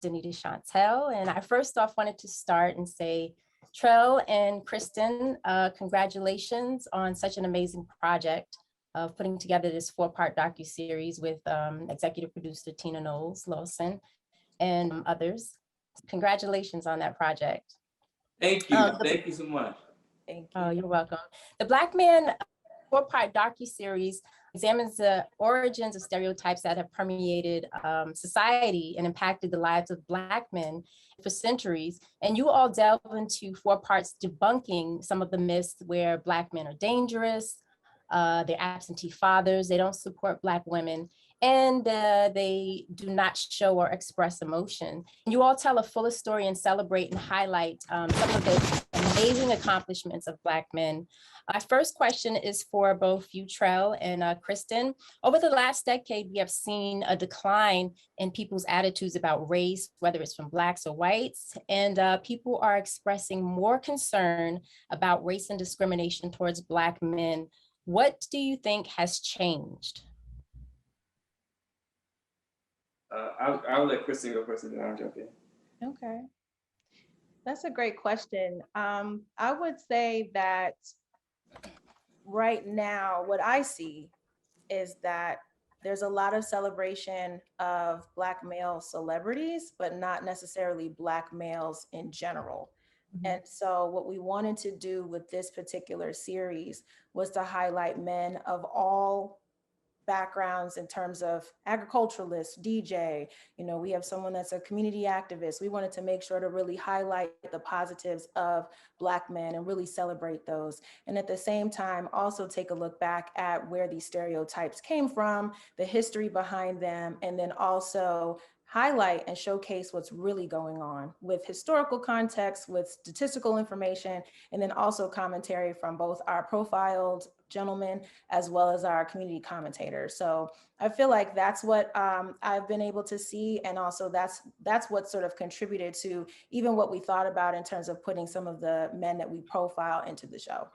Denita Chantel. And I first off wanted to start and say, Trell and Kristen, congratulations on such an amazing project of putting together this 4-part docuseries with executive producer Tina Knowles-Lawson and others. Congratulations on that project. Thank you. Thank you so much. Thank you. Oh, you're welcome. The Black Man 4-part docuseries examines the origins of stereotypes that have permeated society and impacted the lives of Black men for centuries. And you all delve into 4 parts debunking some of the myths where Black men are dangerous, they're absentee fathers, they don't support Black women, and they do not show or express emotion. You all tell a fuller story and celebrate and highlight some of the amazing accomplishments of Black men. My first question is for both you, Trell and Kristen. Over the last decade, we have seen a decline in people's attitudes about race, whether it's from Blacks or whites, and people are expressing more concern about race and discrimination towards Black men. What do you think has changed? I'll let Kristen go first and then I'll jump in. Okay. That's a great question. I would say that right now, what I see is that there's a lot of celebration of Black male celebrities, but not necessarily Black males in general. Mm-hmm. And so what we wanted to do with this particular series was to highlight men of all backgrounds in terms of agriculturalist, DJ, we have someone that's a community activist. We wanted to make sure to really highlight the positives of Black men and really celebrate those. And at the same time, also take a look back at where these stereotypes came from, the history behind them, and then also highlight and showcase what's really going on with historical context, with statistical information, and then also commentary from both our profiled gentlemen as well as our community commentators. So I feel like that's what I've been able to see. And also that's what sort of contributed to even what we thought about in terms of putting some of the men that we profile into the show.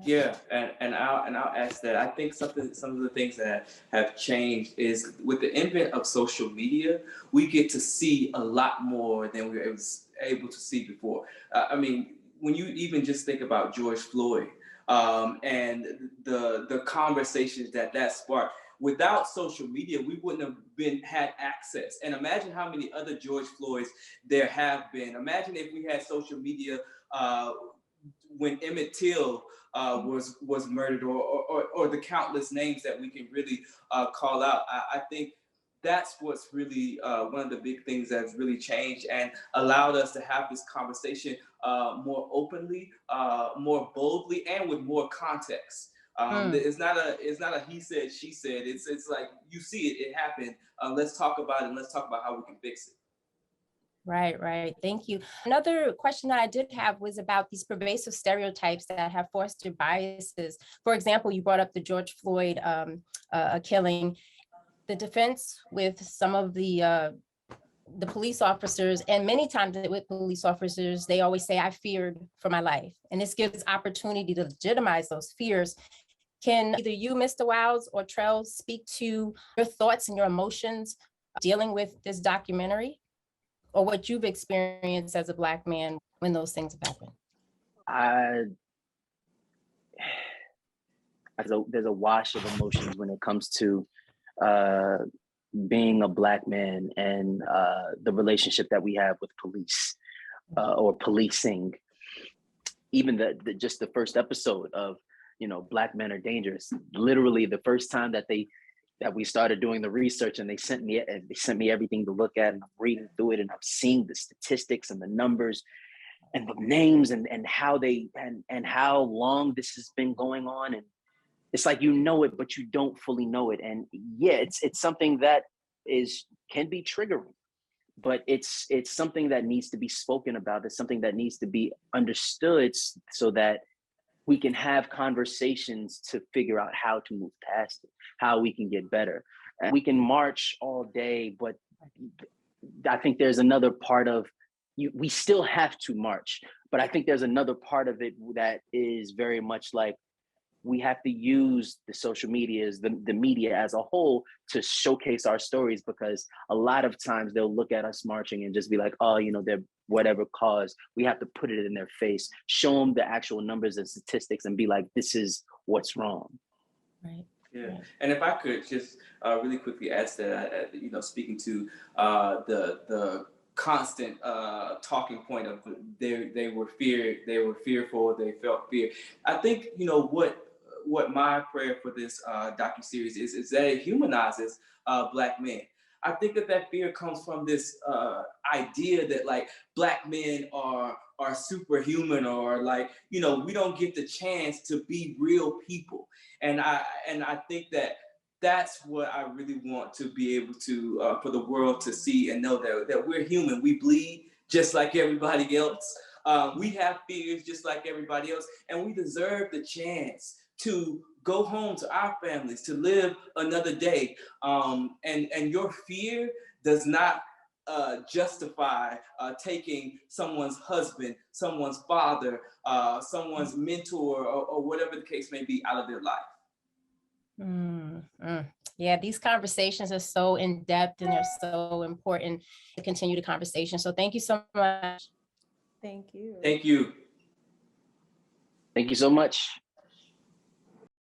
Yeah, and I'll ask that. I think some of the things that have changed is with the advent of social media, we get to see a lot more than we were able to see before. I mean, when you even just think about George Floyd and the conversations that sparked, without social media, we wouldn't have had access. And imagine how many other George Floyds there have been. Imagine if we had social media when Emmett Till was murdered, or the countless names that we can really call out. I think that's what's really one of the big things that's really changed and allowed us to have this conversation more openly, more boldly, and with more context. It's not a he said, she said. It's like you see it happened. Let's talk about it, and let's talk about how we can fix it. Right. Thank you. Another question that I did have was about these pervasive stereotypes that have fostered biases. For example, you brought up the George Floyd killing. The defense with some of the police officers, and many times with police officers, they always say, I feared for my life. And this gives opportunity to legitimize those fears. Can either you, Mr. Wiles, or Trell speak to your thoughts and your emotions dealing with this documentary, or what you've experienced as a Black man when those things have happened? There's a wash of emotions when it comes to being a Black man and the relationship that we have with police or policing. Even just the first episode of, Black men are dangerous. Literally the first time that we started doing the research and they sent me everything to look at, and I'm reading through it and I'm seeing the statistics and the numbers and the names and how and how long this has been going on. And it's like, it, but you don't fully know it. And yeah, it's something that can be triggering, but it's something that needs to be spoken about. It's something that needs to be understood so that we can have conversations to figure out how to move past it, how we can get better. And we can march all day, but I think there's another part of we still have to march, but I think there's another part of it that is very much like, we have to use the social medias, the media as a whole to showcase our stories, because a lot of times they'll look at us marching and just be like, oh, you know, they're whatever cause. We have to put it in their face, show them the actual numbers and statistics and be like, this is what's wrong. Right. Yeah, Right. and if I could just really quickly ask that, you know, speaking to the constant talking point of they were fearful, they felt fear. I think, you know, what my prayer for this docuseries is that it humanizes Black men. I think that fear comes from this idea that like Black men are superhuman, or like, you know, we don't get the chance to be real people. And I think that that's what I really want to be able to for the world to see and know that we're human. We bleed just like everybody else. We have fears just like everybody else, and we deserve the chance to go home to our families, to live another day. And your fear does not justify taking someone's husband, someone's father, someone's mentor, or whatever the case may be, out of their life. Yeah, these conversations are so in depth and they're so important to continue the conversation. So thank you so much. Thank you. Thank you. Thank you so much.